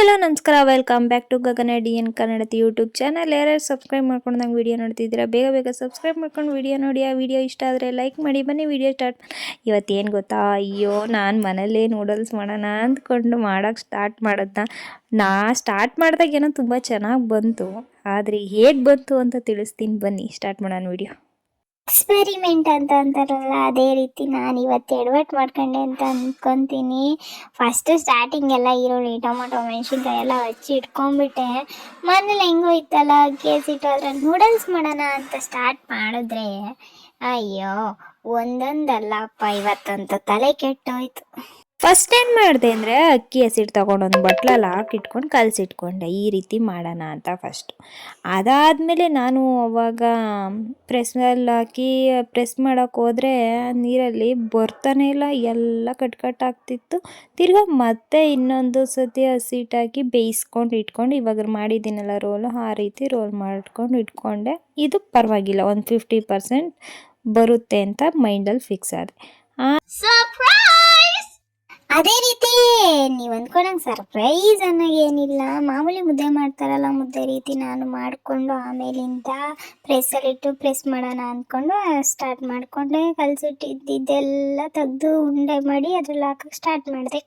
Hello ನಮಸ್ಕಾರ, welcome back to Gagana DN Kannadathi YouTube channel. ಯಾರ್ಯಾರು subscribe ಮಾಡ್ಕೊಂಡು ನಂಗೆ ವೀಡಿಯೋ ನೋಡ್ತಿದ್ದೀರಾ, ಬೇಗ ಸಬ್ಸ್ಕ್ರೈಬ್ ಮಾಡ್ಕೊಂಡು ವೀಡಿಯೋ ನೋಡಿ. ಆ ವಿಡಿಯೋ ಇಷ್ಟ ಆದರೆ ಲೈಕ್ ಮಾಡಿ. ಬನ್ನಿ ವಿಡಿಯೋ ಸ್ಟಾರ್ಟ್. ಇವತ್ತೇನು ಗೊತ್ತಾ, ಅಯ್ಯೋ ನಾನು ಮನೇಲೇ ನೂಡಲ್ಸ್ ಮಾಡೋಣ ಅಂದ್ಕೊಂಡು ಮಾಡೋಕ್ಕೆ ಸ್ಟಾರ್ಟ್ ಮಾಡೋದನ್ನ ಸ್ಟಾರ್ಟ್ ಮಾಡಿದಾಗ ಏನೋ ತುಂಬ ಚೆನ್ನಾಗಿ ಬಂತು. ಆದರೆ ಹೇಗೆ ಬಂತು ಅಂತ ತಿಳಿಸ್ತೀನಿ, ಬನ್ನಿ ಸ್ಟಾರ್ಟ್ ಮಾಡೋಣ ವಿಡಿಯೋ. ಎಕ್ಸ್ಪೆರಿಮೆಂಟ್ ಅಂತ ಅಂತಾರಲ್ಲ, ಅದೇ ರೀತಿ ನಾನು ಇವತ್ತು ಎಡವಟ್ ಮಾಡ್ಕೊಂಡೆ ಅಂತ ಅಂದ್ಕೊತೀನಿ. ಫಸ್ಟ್ ಸ್ಟಾರ್ಟಿಂಗ್ ಎಲ್ಲ ಈರುಳ್ಳಿ, ಟೊಮೊಟೊ, ಮೆಣಸಿನ್ಕಾಯಿ ಎಲ್ಲ ಹಚ್ಚಿ ಇಟ್ಕೊಂಡ್ಬಿಟ್ಟೆ. ಮನೇಲಿ ಹೆಂಗೋ ಇತ್ತಲ್ಲ, ಕೇಸ್ ಇಟ್ಟು ಅದ್ರಲ್ಲಿ ನೂಡಲ್ಸ್ ಮಾಡೋಣ ಅಂತ ಸ್ಟಾರ್ಟ್ ಮಾಡಿದ್ರೆ ಅಯ್ಯೋ ಒಂದೊಂದಲ್ಲಪ್ಪ, ಇವತ್ತಂತೂ ತಲೆ ಕೆಟ್ಟೋಯ್ತು. ಫಸ್ಟ್ ಏನು ಮಾಡಿದೆ ಅಂದರೆ, ಅಕ್ಕಿ ಹಸಿಟ್ಟು ತೊಗೊಂಡೊಂದು ಬಟ್ಲಲ್ಲಿ ಹಾಕಿಟ್ಕೊಂಡು ಕಲಸಿಟ್ಕೊಂಡೆ, ಈ ರೀತಿ ಮಾಡೋಣ ಅಂತ ಫಸ್ಟು. ಅದಾದಮೇಲೆ ನಾನು ಅವಾಗ ಪ್ರೆಸ್ನಲ್ಲಿ ಹಾಕಿ ಪ್ರೆಸ್ ಮಾಡೋಕ್ಕೆ ಹೋದರೆ ನೀರಲ್ಲಿ ಬರ್ತಾನೆ ಇಲ್ಲ, ಎಲ್ಲ ಕಟ್ಟಾಗ್ತಿತ್ತು. ತಿರ್ಗಾ ಮತ್ತೆ ಇನ್ನೊಂದು ಸತಿ ಹಸಿಟ್ಟು ಹಾಕಿ ಬೇಯಿಸ್ಕೊಂಡು ಇಟ್ಕೊಂಡು ಇವಾಗ ಮಾಡಿದ್ದೀನಲ್ಲ ರೋಲು, ಆ ರೀತಿ ರೋಲ್ ಮಾಡ್ಕೊಂಡು ಇಟ್ಕೊಂಡೆ. ಇದು ಪರವಾಗಿಲ್ಲ, ಒಂದು 50% ಬರುತ್ತೆ ಅಂತ ಮೈಂಡಲ್ಲಿ ಫಿಕ್ಸ್ ಆದೆ. ಅದೇ ರೀತಿ ನೀವು ಅಂದ್ಕೊಂಡಂಗೆ ಸರ್ಪ್ರೈಸ್ ಅನ್ನೋದು ಏನಿಲ್ಲ, ಮಾಮೂಲಿ ಮುದ್ದೆ ಮಾಡ್ತಾರಲ್ಲ ಮುದ್ದೆ ರೀತಿ ನಾನು ಮಾಡಿಕೊಂಡು ಆಮೇಲಿಂದ ಪ್ರೆಸ್ಸಲ್ಲಿಟ್ಟು ಪ್ರೆಸ್ ಮಾಡೋಣ ಅಂದ್ಕೊಂಡು ಸ್ಟಾರ್ಟ್ ಮಾಡಿಕೊಂಡೆ. ಕಲಸಿಟ್ಟಿದ್ದೆಲ್ಲ ತೆಗೆದು ಉಂಡೆ ಮಾಡಿ ಅದ್ರಲ್ಲಿ ಹಾಕೋಕ್ಕೆ ಸ್ಟಾರ್ಟ್ ಮಾಡಿದೆ.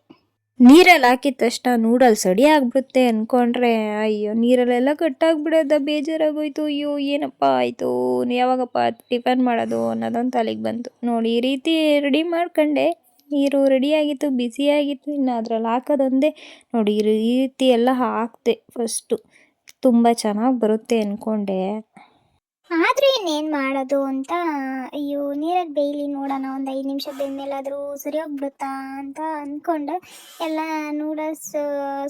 ನೀರಲ್ಲಿ ಹಾಕಿದ ತಕ್ಷಣ ನೂಡಲ್ಸ್ ರೆಡಿ ಆಗಿಬಿಡುತ್ತೆ ಅಂದ್ಕೊಂಡ್ರೆ ಅಯ್ಯೋ ನೀರಲ್ಲೆಲ್ಲ ಕಟ್ಟಾಗ್ಬಿಡೋದ, ಬೇಜಾರಾಗೋಯ್ತು. ಅಯ್ಯೋ ಏನಪ್ಪ ಆಯಿತು, ಯಾವಾಗಪ್ಪ ಟಿಫನ್ ಮಾಡೋದು ಅನ್ನೋದೊಂದು ತಲೆಗೆ ಬಂತು. ನೋಡಿ ಈ ರೀತಿ ರೆಡಿ ಮಾಡ್ಕೊಂಡೆ. ನೀರು ರೆಡಿಯಾಗಿತ್ತು, ಬಿಸಿಯಾಗಿತ್ತು, ಇನ್ನು ಅದ್ರಲ್ಲಿ ಹಾಕೋದೊಂದೇ. ನೋಡಿ ಈ ರೀತಿ ಎಲ್ಲ ಹಾಕಿದೆ ಫಸ್ಟು. ತುಂಬ ಚೆನ್ನಾಗಿ ಬರುತ್ತೆ ಅಂದ್ಕೊಂಡೆ. ಆದರೂ ಇನ್ನೇನು ಮಾಡೋದು ಅಂತ, ಅಯ್ಯೋ ನೀರಲ್ಲಿ ಬೇಯಲಿ ನೋಡೋಣ, ಒಂದು 5 ನಿಮಿಷ ಬೆಂದಮೇಲಾದರೂ ಸರಿ ಹೋಗ್ಬಿಡುತ್ತಾ ಅಂತ ಅಂದ್ಕೊಂಡು ಎಲ್ಲ ನೂಡಲ್ಸ್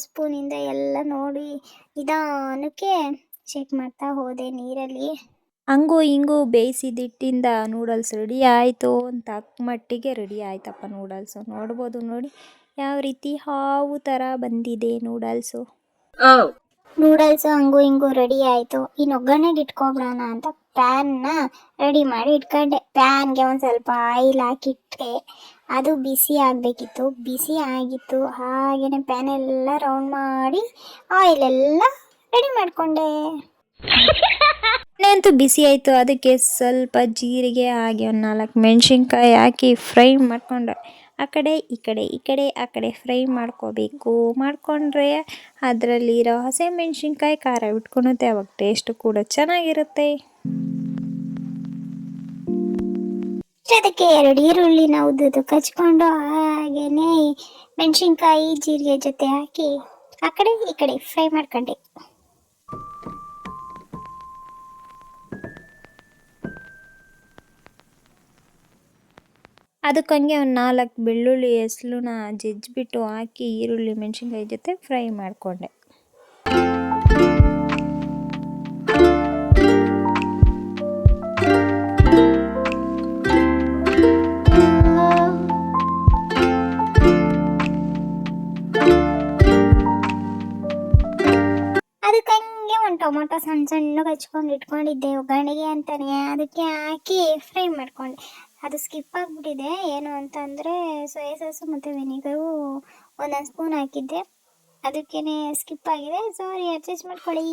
ಸ್ಪೂನಿಂದ ಎಲ್ಲ ನೋಡಿ ನಿಧಾನಕ್ಕೆ ಚೆಕ್ ಮಾಡ್ತಾ ಹೋದೆ ನೀರಲ್ಲಿ. ಹಂಗೂ ಹಿಂಗೂ ಬೇಯಿಸಿದಿಟ್ಟಿಂದ ನೂಡಲ್ಸ್ ರೆಡಿ ಆಯಿತು ಅಂತ ಮಟ್ಟಿಗೆ ರೆಡಿ ಆಯ್ತಪ್ಪ ನೂಡಲ್ಸು. ನೋಡ್ಬೋದು ನೋಡಿ ಯಾವ ರೀತಿ ಹಾವು ಥರ ಬಂದಿದೆ ನೂಡಲ್ಸು. ನೂಡಲ್ಸ್ ಹಂಗೂ ಹಿಂಗೂ ರೆಡಿ ಆಯಿತು. ಇನ್ನು ಒಗ್ಗರಣೆಗೆ ಇಟ್ಕೊಬಿಡೋಣ ಅಂತ ಪ್ಯಾನ್ನ ರೆಡಿ ಮಾಡಿ ಇಟ್ಕೊಂಡೆ. ಪ್ಯಾನ್ಗೆ ಒಂದು ಸ್ವಲ್ಪ ಆಯಿಲ್ ಹಾಕಿಟ್ಟೆ. ಅದು ಬಿಸಿ ಆಗಬೇಕಿತ್ತು, ಬಿಸಿ ಆಗಿತ್ತು. ಹಾಗೆಯೇ ಪ್ಯಾನೆಲ್ಲ ರೌಂಡ್ ಮಾಡಿ ಆಯಿಲೆಲ್ಲ ರೆಡಿ ಮಾಡಿಕೊಂಡೆ. ಅಂತೂ ಬಿಸಿ ಆಯಿತು. ಅದಕ್ಕೆ ಸ್ವಲ್ಪ ಜೀರಿಗೆ ಹಾಗೆ ಒಂದು 4 ಮೆಣಸಿನ್ಕಾಯಿ ಹಾಕಿ ಫ್ರೈ ಮಾಡಿಕೊಂಡೆ. ಆ ಕಡೆ ಈ ಕಡೆ ಫ್ರೈ ಮಾಡ್ಕೋಬೇಕು. ಮಾಡಿಕೊಂಡ್ರೆ ಅದರಲ್ಲಿರೋ ಹಸಿಮೆಣ್ಸಿನ್ಕಾಯಿ ಖಾರ ಬಿಟ್ಕೊಳುತ್ತೆ, ಅವಾಗ ಟೇಸ್ಟು ಕೂಡ ಚೆನ್ನಾಗಿರುತ್ತೆ. ಅದಕ್ಕೆ 2 ಈರುಳ್ಳಿನ ಉದ್ದುದ್ದು ಕಚ್ಕೊಂಡು ಹಾಗೆಯೇ ಮೆಣಸಿನ್ಕಾಯಿ ಜೀರಿಗೆ ಜೊತೆ ಹಾಕಿ ಆ ಕಡೆ ಈ ಕಡೆ ಫ್ರೈ ಮಾಡ್ಕೊಂಡೆ. ಅದಕ್ಕೆ ಹಂಗೆ ಒಂದು 4 ಬೆಳ್ಳುಳ್ಳಿ ಹೆಸಲನ್ನ ಜಜ್ಜಿಬಿಟ್ಟು ಹಾಕಿ ಈರುಳ್ಳಿ ಮೆಣಸಿನ್ಕಾಯಿ ಜೊತೆ ಫ್ರೈ ಮಾಡಿಕೊಂಡೆ. ಅದಕ್ಕೆ ಹಂಗೆ ಒಂದು ಟೊಮೊಟೊ ಸಣ್ಣ ಹಚ್ಕೊಂಡು ಇಟ್ಕೊಂಡಿದ್ದೆ ಒಗ್ಗರಣೆಗೆ ಅಂತಾನೆ, ಅದಕ್ಕೆ ಹಾಕಿ ಫ್ರೈ ಮಾಡ್ಕೊಂಡೆ. ಅದು ಸ್ಕಿಪ್ ಆಗಿಬಿಟ್ಟಿದೆ. ಏನು ಅಂತಂದರೆ ಸೋಯಾ ಸಾಸು ಮತ್ತು ವೆನಿಗರು ಒಂದೊಂದು ಸ್ಪೂನ್ ಹಾಕಿದ್ದೆ, ಅದಕ್ಕೇ ಸ್ಕಿಪ್ ಆಗಿದೆ. ಸಾರಿ, ಅಡ್ಜಸ್ಟ್ ಮಾಡ್ಕೊಳ್ಳಿ.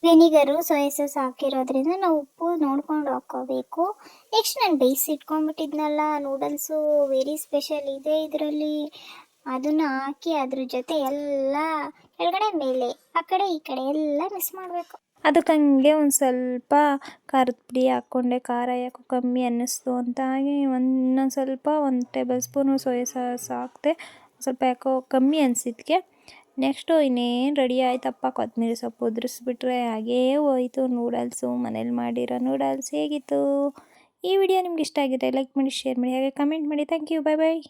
ವೆನಿಗರು ಸೋಯಾ ಸಾಸ್ ಹಾಕಿರೋದ್ರಿಂದ ನಾವು ಉಪ್ಪು ನೋಡ್ಕೊಂಡು ಹಾಕ್ಕೋಬೇಕು. ನೆಕ್ಸ್ಟ್ ನಾನು ಬೇಯಿಸಿಟ್ಕೊಂಡ್ಬಿಟ್ಟಿದ್ನಲ್ಲ ನೂಡಲ್ಸು, ವೆರಿ ಸ್ಪೆಷಲ್ ಇದೆ ಇದರಲ್ಲಿ. ಅದನ್ನು ಹಾಕಿ ಅದ್ರ ಜೊತೆ ಎಲ್ಲ ಕೆಳಗಡೆ ಮೇಲೆ ಆ ಕಡೆ ಈ ಕಡೆ ಎಲ್ಲ ಮಿಕ್ಸ್ ಮಾಡಬೇಕು. ಅದಕ್ಕೆ ಹಂಗೆ ಒಂದು ಸ್ವಲ್ಪ ಖಾರದ ಪುಡಿ ಹಾಕ್ಕೊಂಡೆ. ಖಾರ ಯಾಕೋ ಕಮ್ಮಿ ಅನ್ನಿಸ್ತು ಅಂತ ಹಾಗೆ ಇನ್ನೊಂದು ಸ್ವಲ್ಪ 1 ಟೇಬಲ್ ಸ್ಪೂನು ಸೋಯಾ ಸಾಸ್ ಹಾಕಿದೆ. ಸ್ವಲ್ಪ ಯಾಕೋ ಕಮ್ಮಿ ಅನಿಸಿದ್ಕೆ ನೆಕ್ಸ್ಟು ಇನ್ನೇನು ರೆಡಿ ಆಯ್ತಪ್ಪ. ಕೊತ್ತಂಬರಿ ಸೊಪ್ಪು ಉದುರಿಸ್ಬಿಟ್ರೆ ಹಾಗೇ ಹೋಯಿತು ನೂಡಲ್ಸು. ಮನೇಲಿ ಮಾಡಿರೋ ನೂಡಲ್ಸ್ ಹೇಗಿತ್ತು? ಈ ವಿಡಿಯೋ ನಿಮ್ಗೆ ಇಷ್ಟ ಆಗಿದೆ ಲೈಕ್ ಮಾಡಿ, ಶೇರ್ ಮಾಡಿ, ಹಾಗೆ ಕಮೆಂಟ್ ಮಾಡಿ. Thank you, bye bye.